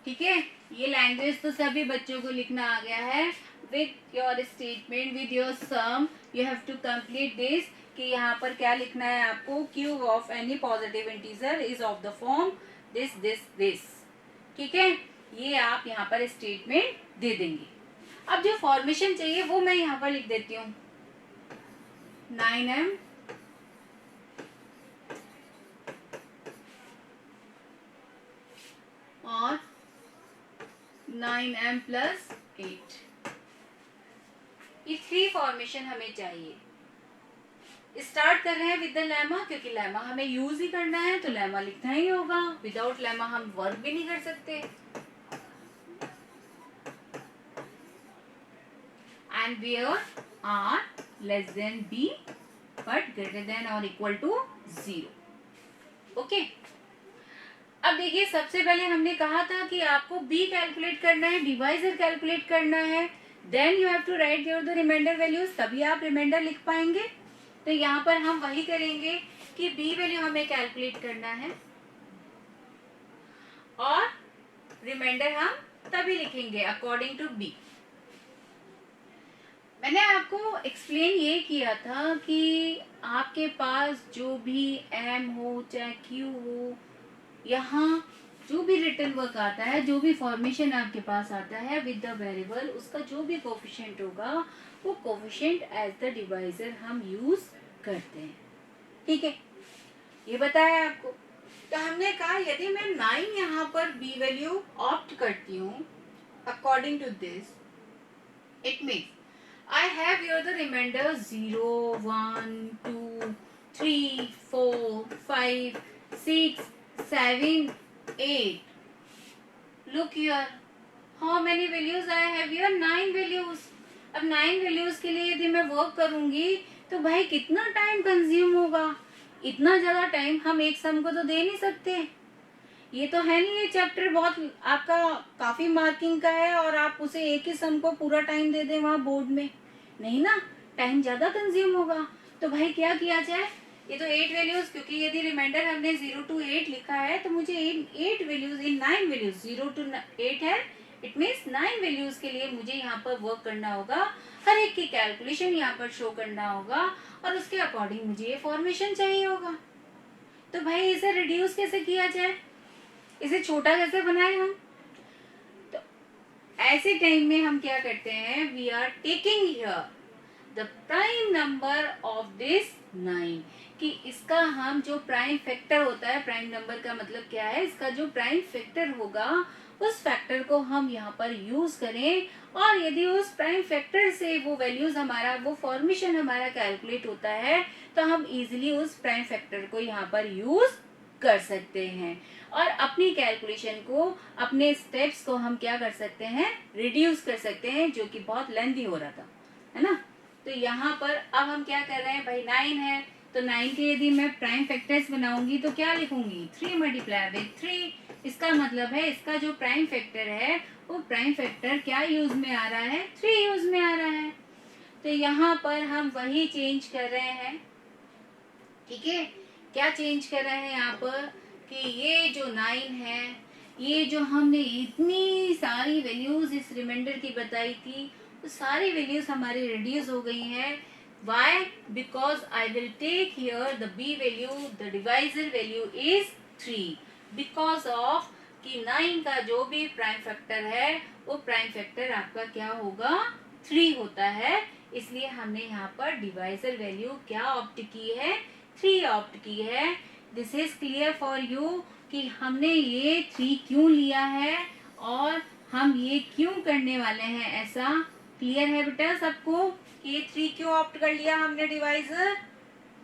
ठीक है, ये लैंग्वेज तो सभी बच्चों को लिखना आ गया है. With your statement, with your sum, you have to complete this. कि यहाँ पर क्या लिखना है आपको, cube of any positive integer is of the form this this this. ठीक है, ये आप यहाँ पर स्टेटमेंट दे देंगे. अब जो फॉर्मेशन चाहिए वो मैं यहाँ पर लिख देती हूँ. 9m और 9m प्लस 8, ये 3 फॉर्मेशन हमें चाहिए। स्टार्ट कर रहे हैं विद द लेमा, क्योंकि लेमा हमें यूज ही करना है तो लेमा लिखना ही होगा। विदाउट लेमा हम वर्क भी नहीं कर सकते। And where are less than B but greater than और इक्वल टू 0। ओके, अब देखिए सबसे पहले हमने कहा था कि आपको बी कैलकुलेट करना है, डिवाइजर कैलकुलेट करना है, then you have to write your the remainder values, तभी आप रिमाइंडर लिख पाएंगे। तो यहाँ पर हम वही करेंगे कि बी वैल्यू हमें कैलकुलेट करना है और रिमाइंडर हम तभी लिखेंगे अकॉर्डिंग टू बी। मैंने आपको एक्सप्लेन ये किया था कि आपके पास जो भी एम हो चाहे क्यू हो, यहाँ जो भी रिटर्न वर्क आता है, जो भी फॉर्मेशन आपके पास आता है विद द वेरिएबल, उसका जो भी कोफिशिएंट होगा वो कोफिशिएंट एज द डिवाइजर हम यूज करते हैं। ठीक है, ये बताया आपको। तो हमने कहा यदि मैं 9 यहाँ पर बी वैल्यू ऑप्ट करती हूँ according to this, it means I have here the remainder 0, 1, 2, 3, 4, 5, 6, 7, 8. Look here. How many values I have here? 9 values. अब 9 values के लिए यदि मैं वर्क करूंगी तो भाई कितना टाइम कंज्यूम होगा? इतना ज्यादा टाइम हम एक सम को तो दे नहीं सकते। ये तो है नहीं, ये चैप्टर बहुत आपका काफी मार्किंग का है और आप उसे एक ही सम को पूरा टाइम दे दें वहां बोर्ड में, नहीं ना, टाइम ज्यादा कंज्यूम होगा। तो भाई क्या किया जाए, ये तो 8 वैल्यूज, क्योंकि यदि रिमाइंडर हमने 0 to 8 लिखा है तो मुझे 8 वैल्यूज इन 9 वैल्यूज 0 to 8 है, इट मीन्स 9 वैल्यूज के लिए मुझे यहाँ पर वर्क करना होगा, हर एक की कैलकुलेशन यहाँ पर शो करना होगा और उसके अकॉर्डिंग मुझे ये फॉर्मेशन चाहिए होगा। तो भाई इसे रिड्यूस कैसे किया जाए, इसे छोटा कैसे बनाए हम? तो ऐसे टाइम में हम क्या करते हैं, we are taking here the prime number of this 9, कि इसका हम जो प्राइम फैक्टर होता है, प्राइम नंबर का मतलब क्या है, इसका जो प्राइम फैक्टर होगा उस फैक्टर को हम यहाँ पर यूज करें, और यदि उस प्राइम फैक्टर से वो वैल्यूज हमारा, वो फॉर्मेशन हमारा कैलकुलेट होता है तो हम इजिली उस प्राइम फैक्टर को यहाँ पर यूज कर सकते हैं और अपनी कैलकुलेशन को, अपने स्टेप्स को हम क्या कर सकते हैं, रिड्यूस कर सकते हैं, जो कि बहुत लेंथी हो रहा था, है ना। तो यहाँ पर अब हम क्या कर रहे हैं, भाई 9 है तो 9 के यदि मैं प्राइम फैक्टर्स बनाऊंगी तो क्या लिखूंगी, 3 मल्टीप्लाई विद 3। इसका मतलब है इसका जो प्राइम फैक्टर है वो प्राइम फैक्टर क्या यूज में आ रहा है, 3 यूज में आ रहा है। तो यहाँ पर हम वही चेंज कर रहे हैं। ठीक है, क्या चेंज कर रहे हैं यहाँ पर कि ये जो 9 है, ये जो हमने इतनी सारी वैल्यूज इस रिमाइंडर की बताई थी, तो सारी वैल्यूज हमारी रिड्यूस हो गई हैं। Why? Because I will take here the b value, the divisor value is 3, because of कि 9 का जो भी प्राइम फैक्टर है वो प्राइम फैक्टर आपका क्या होगा, 3 होता है, इसलिए हमने यहाँ पर डिवाइजर वैल्यू क्या ऑप्ट की है, 3 ऑप्ट की है। This is clear for you कि हमने ये 3 क्यों लिया है और हम ये क्यों करने वाले हैं, ऐसा क्लियर है बेटा सबको कि ये 3 क्यों ऑप्ट कर लिया हमने डिवाइजर,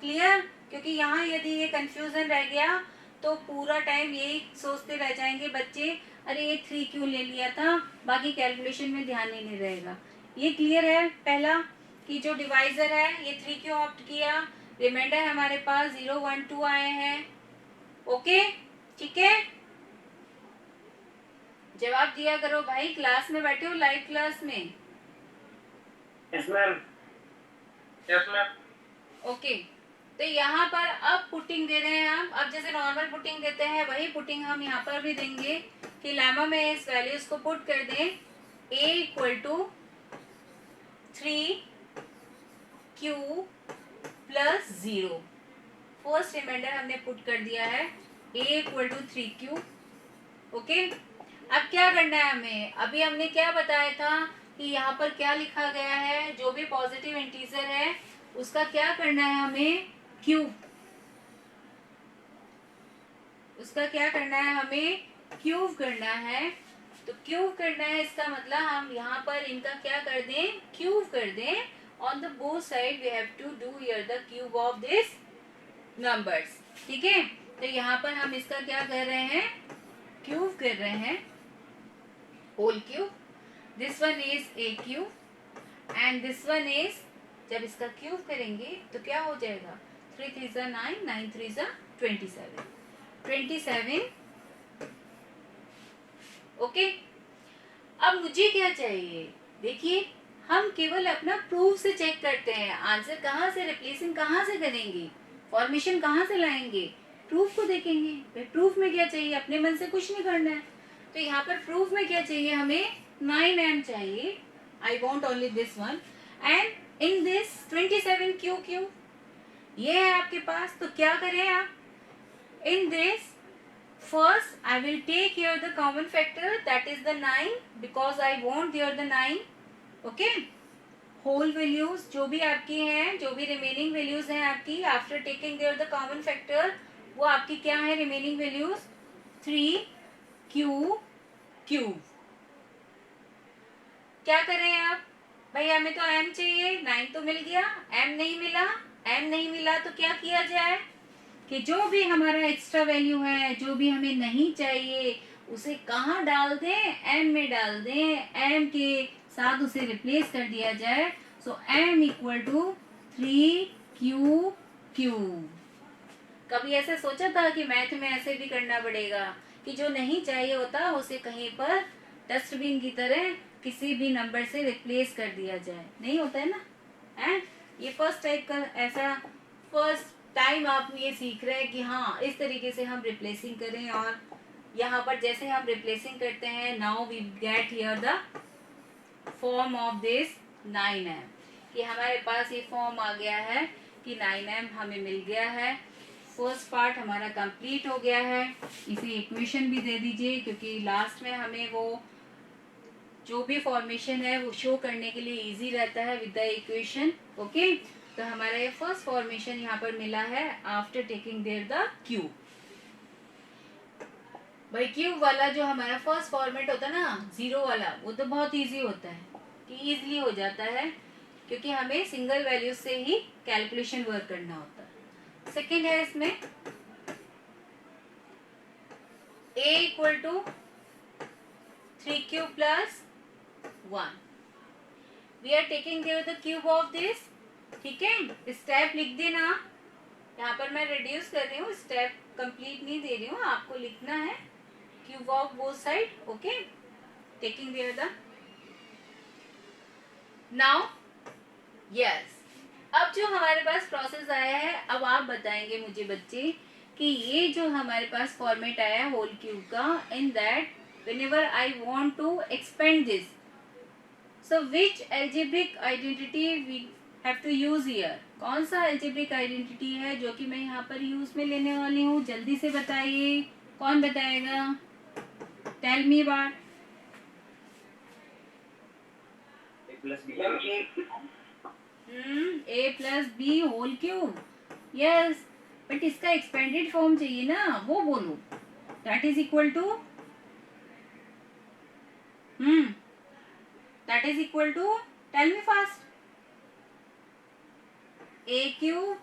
क्लियर? क्योंकि यहाँ यदि ये कंफ्यूजन रह गया तो पूरा टाइम यही सोचते रह जाएंगे बच्चे, अरे ये 3 क्यों ले लिया था, बाकी कैलकुलेशन में ध्यान ही नहीं रहेगा। ये क्लियर है पहला कि जो डिवाइजर है ये 3 क्यों ऑप्ट किया, रिमाइंडर हमारे पास 0, 1, 2 आए हैं। ओके, ठीक है, जवाब दिया करो भाई, क्लास में बैठे हो, लाइव क्लास में। Yes ma'am, yes ma'am. Okay, तो यहाँ पर अब पुटिंग दे रहे हैं हम, अब जैसे नॉर्मल पुटिंग देते हैं वही पुटिंग हम यहाँ पर भी देंगे कि लैमा में इस वैल्यूज को पुट कर दें, a equal to 3q plus 0। First remainder हमने पुट कर दिया है, a equal to 3q। Okay, अब क्या करना है हमें, अभी हमने क्या बताया था कि यहाँ पर क्या लिखा गया है, जो भी पॉजिटिव इंटीजर है उसका क्या करना है हमें, क्यूब। उसका क्या करना है हमें, क्यूब करना है। तो क्यूब करना है इसका मतलब हम यहाँ पर इनका क्या कर दें, क्यूब कर दें। On the both side we have to do here the cube of this numbers. ठीक है, तो यहाँ पर हम इसका क्या कर रहे हैं, क्यूब कर रहे हैं, whole cube. This one is A cube and this one is, जब इसका क्यूब करेंगे तो क्या हो जाएगा, 3 3 जा 9, 9 3 जा 27, 27। ओके, अब मुझे क्या चाहिए, देखिए हम केवल अपना प्रूफ से चेक करते हैं, आंसर कहाँ से, रिप्लेसिंग कहाँ से करेंगे, फॉर्मेशन कहाँ से लाएंगे, प्रूफ को देखेंगे। भाई प्रूफ में क्या चाहिए, अपने मन से कुछ नहीं करना है। तो यहाँ पर प्रूफ में क्या चाहिए, हमें 9m चाहिए। I want only this one and in this 27 Q Q ये है आपके पास। तो क्या करें आप, in this first I will take here the common factor, that is the 9, because I want here the 9. okay, whole values जो भी आपकी हैं, जो भी remaining values हैं आपकी, after taking there the common factor, वो आपकी क्या है remaining values, 3q क्यूब। क्या करें आप, भाई हमें तो m चाहिए, 9 तो मिल गया, m नहीं मिला, m नहीं मिला तो क्या किया जाए कि जो भी हमारा एक्स्ट्रा वैल्यू है, जो भी हमें नहीं चाहिए, उसे कहाँ डाल दें, m में डाल दें, m के साथ उसे रिप्लेस कर दिया जाए। So m equal to 3q cube. कभी ऐसे सोचा था कि मैथ में ऐसे भी करना पड़ेगा कि जो नहीं चाहिए होता उसे कहीं पर डस्टबिन की तरह किसी भी नंबर से रिप्लेस कर दिया जाए, नहीं होता है ना, है ये फर्स्ट टाइप का, ऐसा फर्स्ट टाइम आप ये सीख रहे हैं कि हाँ इस तरीके से हम रिप्लेसिंग करें। और यहाँ पर जैसे हम रिप्लेसिंग करते हैं, now we get here the form of this 9m, कि हमारे पास ये फॉर्म आ गया है कि 9m हमें मिल गया है। फर्स्ट पार्ट हमारा कंप्लीट हो गया है। इसे इक्वेशन भी दे दीजिए क्योंकि लास्ट में हमें वो जो भी फॉर्मेशन है वो शो करने के लिए इजी रहता है विद द इक्वेशन। ओके, तो हमारा ये फर्स्ट फॉर्मेशन यहाँ पर मिला है after taking there the cube. भाई क्यूब वाला जो हमारा फर्स्ट फॉर्मेट होता है ना, जीरो वाला, वो तो बहुत इजी होता है कि इजीली हो जाता है क्योंकि हमें सिंगल वैल्यू से ही कैलकुलेशन वर्क करना होता है। सेकेंड है इसमें a equal to 3q plus 1, we are taking there the cube of this. ठीक है, स्टेप लिख देना, यहाँ पर मैं रिड्यूस कर रही हूँ, स्टेप कंप्लीट नहीं दे रही हूँ, आपको लिखना है cube of both side. Okay, taking there the, now yes, अब जो हमारे पास प्रोसेस आया है, अब आप बताएंगे मुझे बच्चे कि ये जो हमारे पास फॉर्मेट आया है होल क्यूब का, in that whenever I want to expand this, so which algebraic identity we have to use here. कौन सा एल्जेब्रिक आइडेंटिटी है जो कि मैं यहाँ पर यूज में लेने वाली हूँ, जल्दी से बताइए, कौन बताएगा, टेल मी बात। a plus B whole cube, yes, but इसका एक्सपेंडेड फॉर्म चाहिए ना, वो बोलो, that is equal to that is equal to, tell me fast, a cube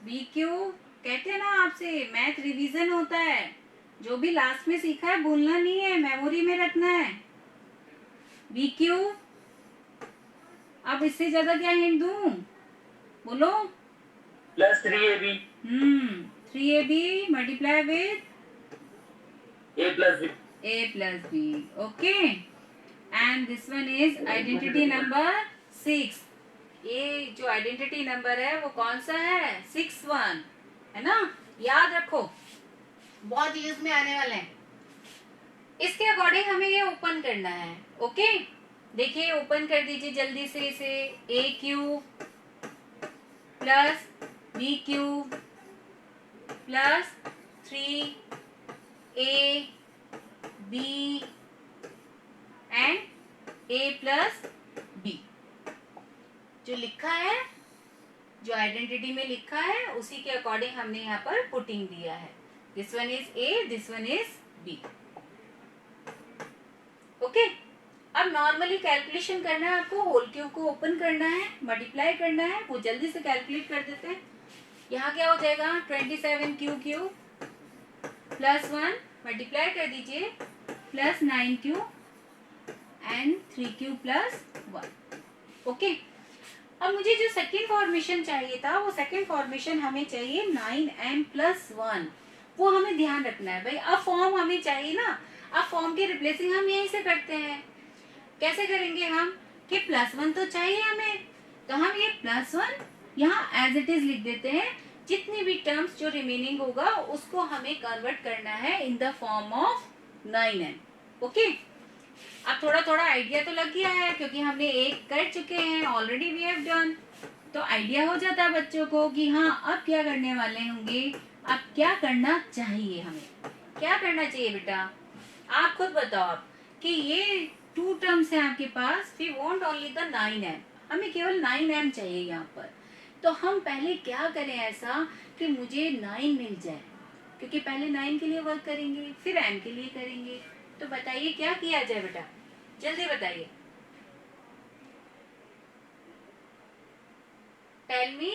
b cube. कहते हैं ना आपसे मैथ रिवीजन होता है, जो भी लास्ट में सीखा है भूलना नहीं है, मेमोरी में रखना है। b क्यूब, अब इससे ज्यादा क्या हिंट दूं, बोलो, plus 3ab 3ab multiply with a plus b। Okay, and this one is identity number 6। ये जो आइडेंटिटी नंबर है वो कौन सा है, 6 है ना, याद रखो, बहुत यूज में आने वाले हैं। इसके अकॉर्डिंग हमें ये ओपन करना है। ओके, देखिए ओपन कर दीजिए जल्दी से इसे, a cube plus b cube plus 3a b and a plus b। जो लिखा है, जो आइडेंटिटी में लिखा है, उसी के अकॉर्डिंग हमने यहाँ पर पुटिंग दिया है. This one is A, this one is B. Okay. अब नॉर्मली कैलकुलेशन करना है आपको. होल क्यूब को ओपन करना है, मल्टीप्लाई करना है, वो जल्दी से कैलकुलेट कर देते हैं. यहाँ क्या हो जाएगा, 27 क्यू क्यू प्लस 1 मल्टीप्लाई कर दीजिए plus 9 Q and 3 Q plus 1. Okay. अब मुझे जो सेकेंड फॉर्मेशन चाहिए था, वो सेकेंड फॉर्मेशन हमें चाहिए 9m प्लस 1. वो हमें ध्यान रखना है भाई. अब फॉर्म हमें चाहिए ना. अब फॉर्म की रिप्लेसिंग हम यहीं से करते हैं. कैसे करेंगे हम, कि प्लस 1 तो चाहिए हमें, तो हम ये प्लस 1 यहाँ एज इट इज लिख देते हैं. जितनी भी टर्म्स जो रिमेनिंग होगा उसको हमें कन्वर्ट करना है in the form of 9m. Okay. अब थोड़ा थोड़ा आइडिया तो लग गया है, क्योंकि हमने एक कर चुके हैं ऑलरेडी, वी हैव डन. तो आइडिया हो जाता है बच्चों को कि हाँ अब क्या करने वाले होंगे, अब क्या करना चाहिए. हमें क्या करना चाहिए बेटा, आप खुद बताओ. आप कि ये 2 टर्म्स है आपके पास, we want only the 9m. हमें केवल 9m चाहिए यहाँ पर. तो हम पहले क्या करें ऐसा कि मुझे 9 मिल जाए, क्योंकि पहले 9 के लिए वर्क करेंगे, फिर m के लिए करेंगे. तो बताइए क्या किया जाए बेटा, जल्दी बताइए. टेल मी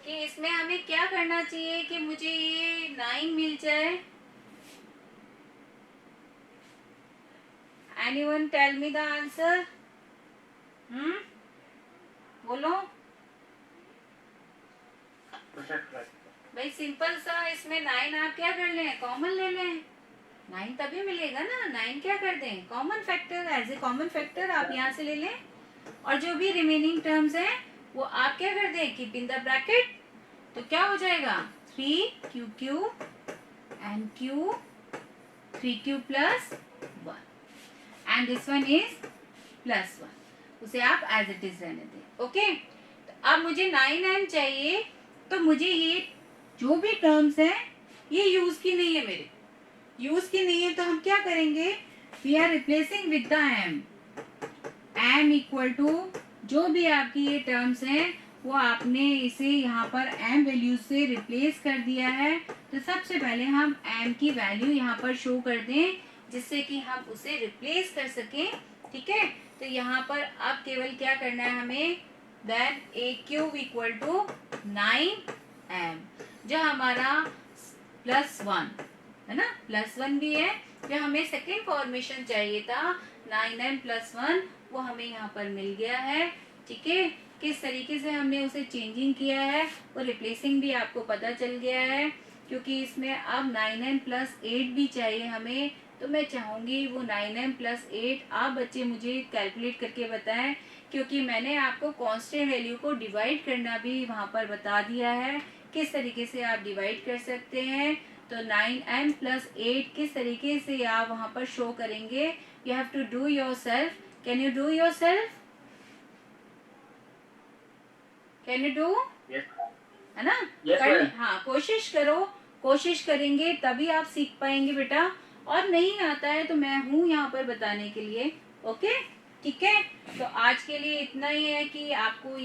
कि इसमें हमें क्या करना चाहिए कि मुझे ये 9 मिल जाए. Anyone tell me the answer. बोलो भाई. सिंपल सा. इसमें 9 आप क्या कर लें, कॉमन ले लें. 9 तभी मिलेगा ना. 9 क्या कर दें, common factor. As a common factor आप यहाँ से ले लें, और जो भी रिमेनिंग टर्म्स हैं वो आप क्या कर दें, कीप इन द ब्रैकेट. तो क्या हो जाएगा, 3 Q Q and Q 3 Q plus 1 and this one is plus 1. उसे आप एज इट इज रहने दें. ओके. तो अब मुझे 9m चाहिए. तो मुझे ये जो भी टर्म्स हैं ये यूज की नहीं है, मेरे यूज की नहीं है. तो हम क्या करेंगे, we are replacing with the m. m equal to जो भी आपकी ये टर्म्स हैं वो आपने इसे यहाँ पर m वैल्यू से रिप्लेस कर दिया है. तो सबसे पहले हम m की वैल्यू यहाँ पर शो कर दें, जिससे कि हम उसे रिप्लेस कर सकें. ठीक है. तो यहाँ पर अब केवल क्या करना है हमें, then a cube equal to 9m, जो हमारा प्लस 1 है ना, प्लस 1 भी है. जो हमें सेकेंड फॉर्मेशन चाहिए था 9m प्लस 1, वो हमें यहाँ पर मिल गया है. ठीक है. किस तरीके से हमने उसे चेंजिंग किया है वो रिप्लेसिंग भी आपको पता चल गया है, क्योंकि इसमें अब 9m प्लस 8 भी चाहिए हमें. तो मैं चाहूंगी वो 9m प्लस 8 आप बच्चे मुझे कैलकुलेट करके बताएं, क्योंकि मैंने आपको कांस्टेंट वैल्यू को डिवाइड करना भी वहाँ पर बता दिया है, किस तरीके से आप डिवाइड कर सकते हैं. तो 9m प्लस 8 किस तरीके से आप वहाँ पर शो करेंगे, you have to do yourself. Can you do yourself, can you do, है ना. हाँ कोशिश करो. कोशिश करेंगे तभी आप सीख पाएंगे बेटा. और नहीं आता है तो मैं हूँ यहाँ पर बताने के लिए. ओके. ठीक है. तो आज के लिए इतना ही है कि आपको